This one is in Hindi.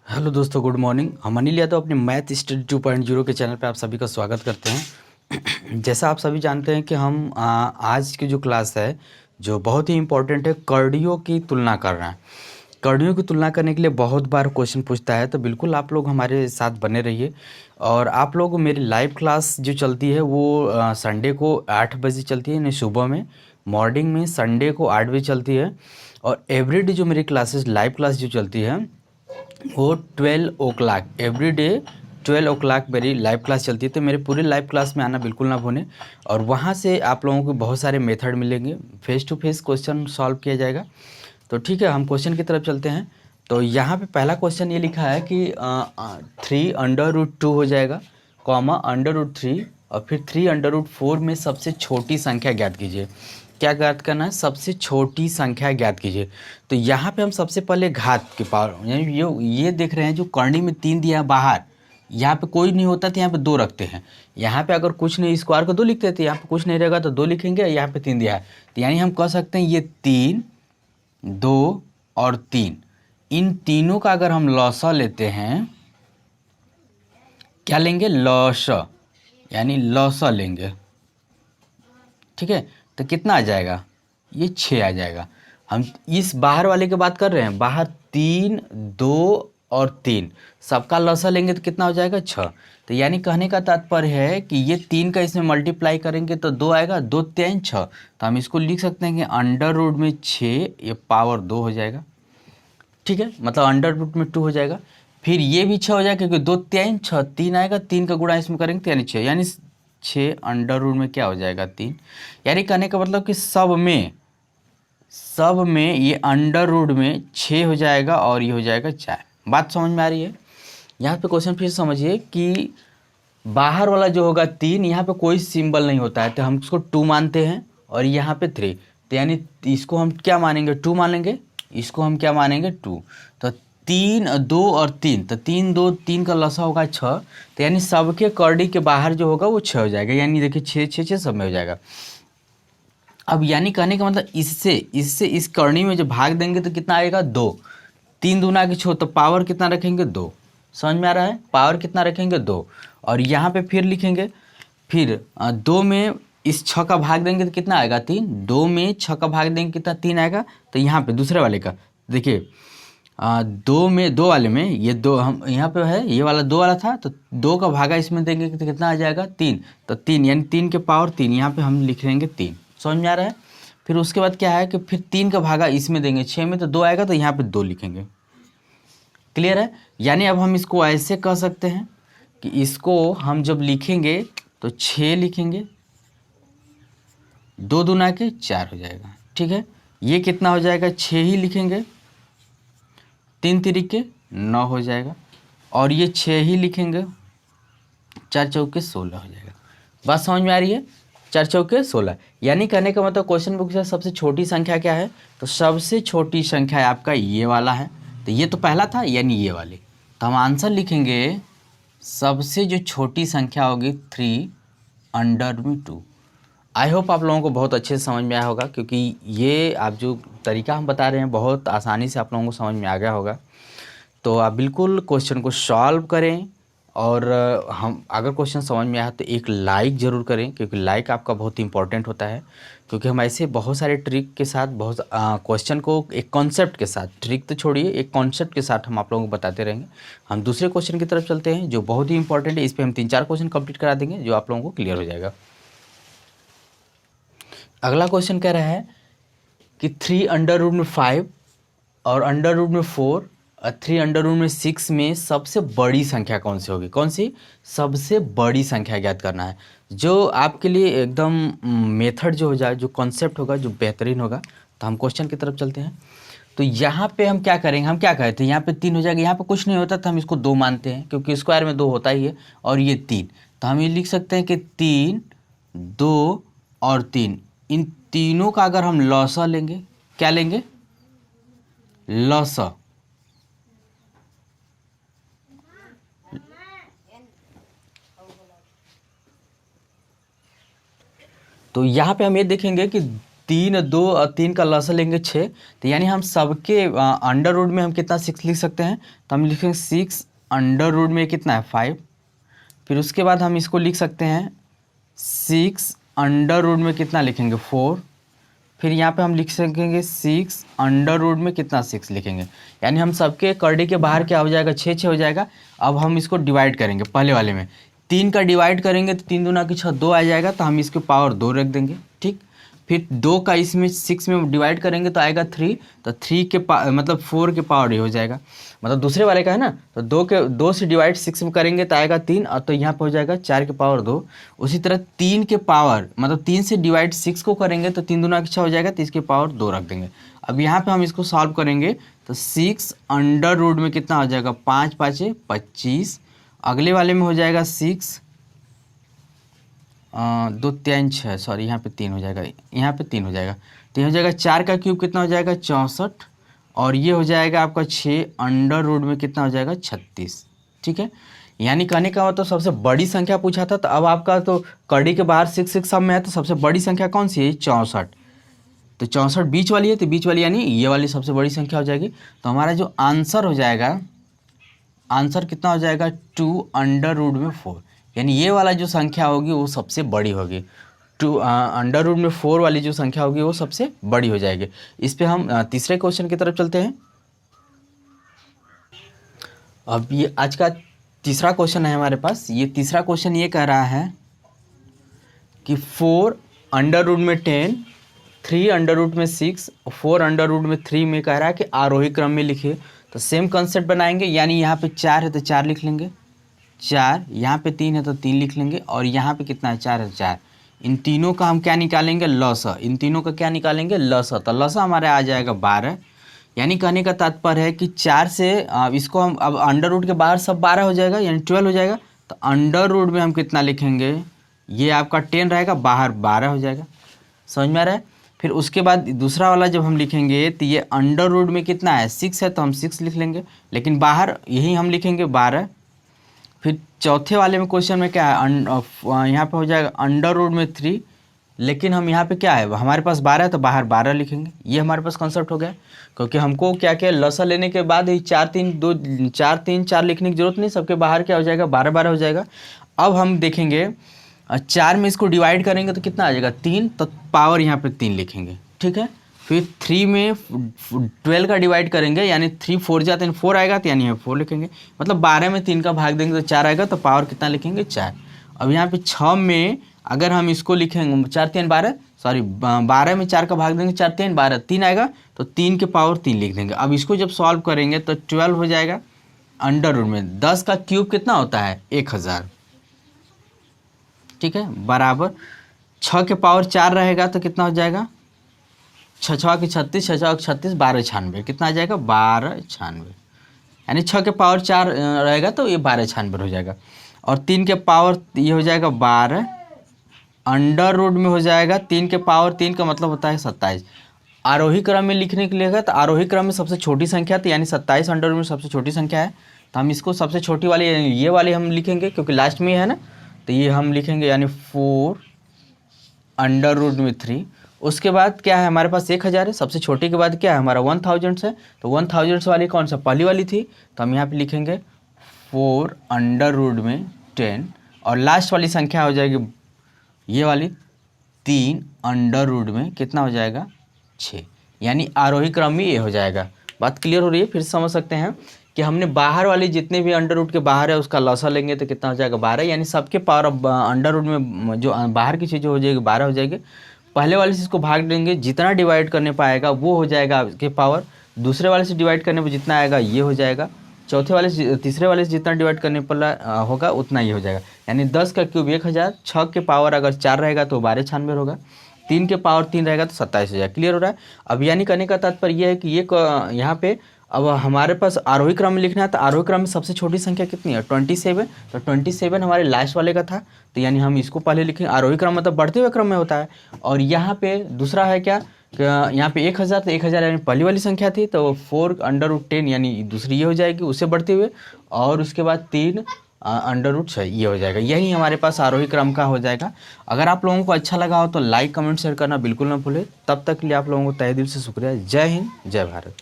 हेलो दोस्तों, गुड मॉर्निंग। हम अनिल यादव अपने मैथ स्टडी 2.0 के चैनल पे आप सभी का स्वागत करते हैं। जैसा आप सभी जानते हैं कि हम आज की जो क्लास है जो बहुत ही इम्पोर्टेंट है, कर्डियों की तुलना कर रहे हैं। कर्डियों की तुलना करने के लिए बहुत बार क्वेश्चन पूछता है, तो बिल्कुल आप लोग हमारे साथ बने रहिए। और आप लोग मेरी लाइव क्लास जो चलती है वो संडे को 8 बजे चलती है, यानी सुबह में मॉर्निंग में। संडे को 8 बजे चलती है। और एवरीडे जो मेरी क्लासेस लाइव क्लास जो चलती है वो 12 o'clock एवरी डे 12 o'clock मेरी लाइव क्लास चलती है। तो मेरे पूरे लाइव क्लास में आना बिल्कुल ना भूलें। और वहाँ से आप लोगों को बहुत सारे मेथड मिलेंगे, face to face question solve किया जाएगा। तो ठीक है, हम क्वेश्चन की तरफ चलते हैं। तो यहाँ पे पहला क्वेश्चन ये लिखा है कि 3√2 हो जाएगा, कॉमा √3 और फिर 3√4 में सबसे छोटी संख्या ज्ञात कीजिए। क्या ज्ञात करना है? सबसे छोटी संख्या ज्ञात कीजिए। तो यहाँ पे हम सबसे पहले घात के पावर, यानी ये देख रहे हैं जो करनी में 3 दिया है बाहर, यहाँ पे कोई नहीं होता तो यहाँ पे 2 रखते हैं। यहाँ पे अगर कुछ नहीं, स्क्वायर को 2 लिखते थे, यहाँ पे कुछ नहीं रहेगा तो 2 लिखेंगे, यहाँ पे 3 दिया है। तो यानी हम कह सकते हैं ये 3, 2 और 3, इन तीनों का अगर हम लॉसा लेते हैं, क्या लेंगे? लॉसा, यानी लॉसा लेंगे। ठीक है, तो कितना आ जाएगा? ये 6 आ जाएगा। हम इस बाहर वाले की बात कर रहे हैं, बाहर 3, 2 और 3 सबका लॉसा लेंगे तो कितना हो जाएगा? 6। तो यानी कहने का तात्पर्य है कि ये 3 का इसमें मल्टीप्लाई करेंगे तो 2 आएगा, 2 3 6। तो हम इसको लिख सकते हैं कि अंडर रूट में 6, ये पावर 2 हो जाएगा। ठीक है, मतलब अंडर रूट में 2 हो जाएगा। फिर ये भी 6 हो जाएगा क्योंकि 2 3 6, 3 आएगा, 3 का गुणा इसमें करेंगे तो यानी 6, यानी 6 अंडर रूट में क्या हो जाएगा? 3। यानी कहने का मतलब कि सब में ये अंडर रूट में 6 हो जाएगा और ये हो जाएगा 4। बात समझ में आ रही है? यहाँ पे क्वेश्चन फिर समझिए कि बाहर वाला जो होगा 3, यहाँ पे कोई सिंबल नहीं होता है तो हम इसको 2 मानते हैं, और यहाँ पे 3, तो यानी इसको हम क्या मानेंगे? 2 मानेंगे। इसको हम क्या मानेंगे? 2। तो 3, 2 और 3, तो 3 2 3 का लसा होगा 6। तो यानी सबके कर्डी के बाहर जो होगा वो 6 हो जाएगा, यानी देखिए 6 6 6 सब में हो जाएगा। अब यानी कहने का मतलब इससे इससे इस करनी में जो भाग देंगे तो कितना आएगा? 2। 3 दूना के 6, तो पावर कितना रखेंगे? 2। समझ में आ रहा है? पावर कितना रखेंगे? 2। और यहाँ पे फिर लिखेंगे, फिर 2 में इस 6 का भाग देंगे तो कितना आएगा? 3। 2 में 6 का भाग देंगे कितना? 3 आएगा। तो यहाँ पे दूसरे वाले का देखिए, 2 में 2 वाले में ये 2 हम यहाँ पे है, ये वाला 2 वाला था, तो 2 का भागा इसमें देंगे तो कितना आ जाएगा? 3। तो 3 यानी 3 के पावर 3, यहाँ पे हम लिख लेंगे 3। समझ में आ रहा है? फिर उसके बाद क्या है कि फिर 3 का भागा इसमें देंगे, 6 में तो 2 आएगा, तो यहाँ पे 2 लिखेंगे। क्लियर है? यानी अब हम इसको ऐसे कह सकते हैं कि इसको हम जब लिखेंगे तो 6 लिखेंगे, 2 दूना के 4 हो जाएगा। ठीक है, ये कितना हो जाएगा? 6 ही लिखेंगे, 3 तिरिके 9 हो जाएगा, और ये 6 ही लिखेंगे, 4 चौके 16 हो जाएगा। बात समझ में आ रही है? 4 चौके 16, यानी कहने का मतलब क्वेश्चन बुक से सबसे छोटी संख्या क्या है? तो सबसे छोटी संख्या आपका ये वाला है। तो ये तो पहला था, यानी ये वाली। तो हम आंसर लिखेंगे, सबसे जो छोटी संख्या होगी 3√2। आई होप आप लोगों को बहुत अच्छे से समझ में आया होगा, क्योंकि ये आप जो तरीका हम बता रहे हैं बहुत आसानी से आप लोगों को समझ में आ गया होगा। तो आप बिल्कुल क्वेश्चन को सॉल्व करें, और हम अगर क्वेश्चन समझ में आया तो एक लाइक ज़रूर करें, क्योंकि लाइक आपका बहुत इंपॉर्टेंट होता है। क्योंकि हम ऐसे बहुत सारे ट्रिक के साथ, बहुत क्वेश्चन को एक कॉन्सेप्ट के साथ, ट्रिक तो छोड़िए, एक कॉन्सेप्ट के साथ हम आप लोगों को बताते रहेंगे। हम दूसरे क्वेश्चन की तरफ चलते हैं जो बहुत ही इंपॉर्टेंट है। इस पर हम 3-4 क्वेश्चन कंप्लीट करा देंगे जो आप लोगों को क्लियर हो जाएगा। अगला क्वेश्चन कह रहा है कि 3√5 और √4 और 3√6 में सबसे बड़ी संख्या कौन सी होगी? कौन सी सबसे बड़ी संख्या ज्ञात करना है। जो आपके लिए एकदम मेथड जो हो जाए, जो कॉन्सेप्ट होगा, जो बेहतरीन होगा। तो हम क्वेश्चन की तरफ चलते हैं। तो यहाँ पे हम क्या करेंगे? हम क्या कहते हैं, यहाँ पे 3 हो जाएगा, यहाँ पे कुछ नहीं होता तो हम इसको 2 मानते हैं, क्योंकि स्क्वायर में 2 होता ही है, और ये 3। तो हम ये लिख सकते हैं कि 3, 2 और 3, इन तीनों का अगर हम लॉसा लेंगे, क्या लेंगे? लॉसा। तो यहाँ पे हम ये देखेंगे कि तीन, दो और तीन का लसा लेंगे 6, तो यानी हम सबके अंडर रूट में हम कितना 6 लिख सकते हैं, तो हम लिखेंगे 6 अंडर रूट में कितना है 5। फिर उसके बाद हम इसको लिख सकते हैं 6 अंडर रूट में कितना लिखेंगे 4। फिर यहाँ पे हम लिख सकेंगे 6 अंडर रूट में कितना 6 लिखेंगे, यानी हम सबके करड़ी के बाहर क्या हो जाएगा 6 हो जाएगा। अब हम इसको डिवाइड करेंगे, पहले वाले में 3 का डिवाइड करेंगे तो 3 दूना की 6 2 आ जाएगा, तो हम इसके पावर 2 रख देंगे, ठीक। फिर 2 का इसमें 6 में डिवाइड करेंगे तो आएगा 3, तो 3 के मतलब 4 के पावर ये हो जाएगा, मतलब दूसरे वाले का है ना, तो 2 से डिवाइड 6 में करेंगे तो आएगा 3, और तो यहाँ पे हो जाएगा 4 के पावर 2। उसी तरह 3 के पावर मतलब 3 से डिवाइड 6 को करेंगे तो 3 दूना की 6 हो जाएगा, तो इसके पावर 2 रख देंगे। अब यहाँ पे हम इसको सॉल्व करेंगे तो 6 अंडर रूट में कितना हो जाएगा 5 5 25। अगले वाले में हो जाएगा 6 2 3 6, सॉरी यहाँ पे 3 हो जाएगा, यहाँ पे 3 हो जाएगा, तो ये हो जाएगा 4 का क्यूब कितना हो जाएगा 64, और ये हो जाएगा आपका 6 अंडर रूट में कितना हो जाएगा 36, ठीक है। यानी कहने का मतलब सबसे बड़ी संख्या पूछा था, तो अब आपका तो कड़ी के बाहर 6 सब में है, तो सबसे बड़ी संख्या कौन सी है 64, तो 64 बीच वाली है, तो बीच वाली यानी ये वाली सबसे बड़ी संख्या हो जाएगी। तो हमारा जो आंसर हो जाएगा, आंसर कितना हो जाएगा 2 अंडर रूट में 4, यानी ये वाला जो संख्या होगी वो सबसे बड़ी होगी। 2 अंडर रूट में 4 वाली जो संख्या होगी वो सबसे बड़ी हो जाएगी। इस पे हम तीसरे क्वेश्चन की तरफ चलते हैं। अब ये आज का तीसरा क्वेश्चन है हमारे पास। ये तीसरा क्वेश्चन ये कह रहा है कि 4 अंडर रूट में 10, 3 अंडर रूट में 6, 4 अंडर रूट में 3 में कह रहा है कि आरोही क्रम में लिखिए। तो सेम कंसेप्ट बनाएंगे, यानी यहाँ पे 4 है तो 4 लिख लेंगे 4, यहाँ पे 3 है तो 3 लिख लेंगे, और यहाँ पे कितना है 4 है तो 4। इन तीनों का हम क्या निकालेंगे लसा, इन तीनों का क्या निकालेंगे लसा, तो लसा हमारे आ जाएगा 12। यानी कहने का तात्पर्य है कि 4 से इसको हम अब अंडर रूट के बाहर सब 12 हो जाएगा, यानी 12 हो जाएगा, तो अंडर रूट में हम कितना लिखेंगे, ये आपका 10 रहेगा, बाहर 12 हो जाएगा। समझ में आ रहा है। फिर उसके बाद दूसरा वाला जब हम लिखेंगे तो ये अंडर रूट में कितना है 6 है, तो हम 6 लिख लेंगे, लेकिन बाहर यही हम लिखेंगे 12। फिर चौथे वाले में क्वेश्चन में क्या है, यहाँ पे हो जाएगा अंडर रूट में 3, लेकिन हम यहाँ पे क्या है हमारे पास 12 है तो बाहर 12 लिखेंगे। ये हमारे पास कॉन्सेप्ट हो गया, क्योंकि हमको क्या क्या लसा लेने के बाद ही 4 3 2 4 3 4 लिखने की जरूरत नहीं, सबके बाहर क्या हो जाएगा 12 12 हो जाएगा। अब हम देखेंगे 4 में इसको डिवाइड करेंगे तो कितना आ जाएगा 3, तो पावर यहाँ पे 3 लिखेंगे, ठीक है। फिर 3 में 12 का डिवाइड करेंगे, यानी 3 4 जाते हैं 4 आएगा, तो यानी यहाँ 4 लिखेंगे, मतलब 12 में 3 का भाग देंगे तो 4 आएगा, तो पावर कितना लिखेंगे 4। अब यहाँ पे 6 में अगर हम इसको लिखेंगे 4 3 12, सॉरी 12 में 4 का भाग देंगे 4 3 12, 3 आएगा, तो 3 के पावर 3 लिख देंगे। अब इसको जब सॉल्व करेंगे तो 12 हो जाएगा अंडर रूट में 10 का क्यूब कितना होता है 1000, ठीक है, बराबर 6 के पावर 4 रहेगा तो कितना हो जाएगा 6 6 की 36, 6 6 की 36, 12 96, कितना आ जाएगा 12 96, यानी 6 के पावर 4 रहेगा तो ये 12 96 हो जाएगा। और 3 के पावर ये हो जाएगा 12 अंडर रूट में हो जाएगा 3 के पावर 3 का मतलब होता है 27। आरोही क्रम में लिखने के लिए तो आरोही क्रम में सबसे छोटी संख्या थी, यानी 27 अंडर रूट में सबसे छोटी संख्या है, तो हम इसको सबसे छोटी वाली ये वाली हम लिखेंगे, क्योंकि लास्ट में है ना, तो ये हम लिखेंगे यानी 4 अंडर रूट में 3। उसके बाद क्या है हमारे पास 1000 है, सबसे छोटे के बाद क्या है हमारा 1000 है, तो 1000 वाली कौन सा पहली वाली थी, तो हम यहाँ पे लिखेंगे 4 अंडर रूट में 10, और लास्ट वाली संख्या हो जाएगी ये वाली 3 अंडर रूट में कितना हो जाएगा 6, यानी आरोही क्रम में ये हो जाएगा। बात क्लियर हो रही है। फिर समझ सकते हैं कि हमने बाहर वाले जितने भी अंडर रूट के बाहर है उसका लसा लेंगे तो कितना हो जाएगा 12, यानी सबके पावर अंडर रूट में जो बाहर की चीज़ें हो जाएगी 12 हो जाएगी। पहले वाले से इसको भाग देंगे, जितना डिवाइड करने पाएगा वो हो जाएगा आपके पावर, दूसरे वाले से डिवाइड करने पर जितना आएगा ये हो जाएगा, चौथे वाले से तीसरे वाले से जितना डिवाइड करने पर होगा उतना ही हो जाएगा, यानी 10 का क्यूब 1000, 6 के पावर अगर 4 रहेगा तो 12 96 होगा, 3 के पावर 3 रहेगा तो 27 हो जाएगा। क्लियर हो रहा है। अब यानी कहने का तात्पर्य यह है कि ये यहाँ पे अब हमारे पास आरोही क्रम में लिखना है, तो आरोही क्रम में सबसे छोटी संख्या कितनी है 27, तो 27 हमारे लास्ट वाले का था, तो यानी हम इसको पहले लिखेंगे। आरोही क्रम मतलब बढ़ते हुए क्रम में होता है। और यहाँ पे दूसरा है क्या, यहाँ पे 1000, तो 1000 यानी पहली वाली संख्या थी, तो 4 अंडर रूट 10 यानी दूसरी ये हो जाएगी उससे बढ़ते हुए, और उसके बाद 3 अंडर रूट 6 ये हो जाएगा। यही हमारे पास आरोही क्रम का हो जाएगा। अगर आप लोगों को अच्छा लगा हो तो लाइक कमेंट शेयर करना बिल्कुल ना भूलें। तब तक के लिए आप लोगों को तहे दिल से शुक्रिया। जय हिंद, जय भारत।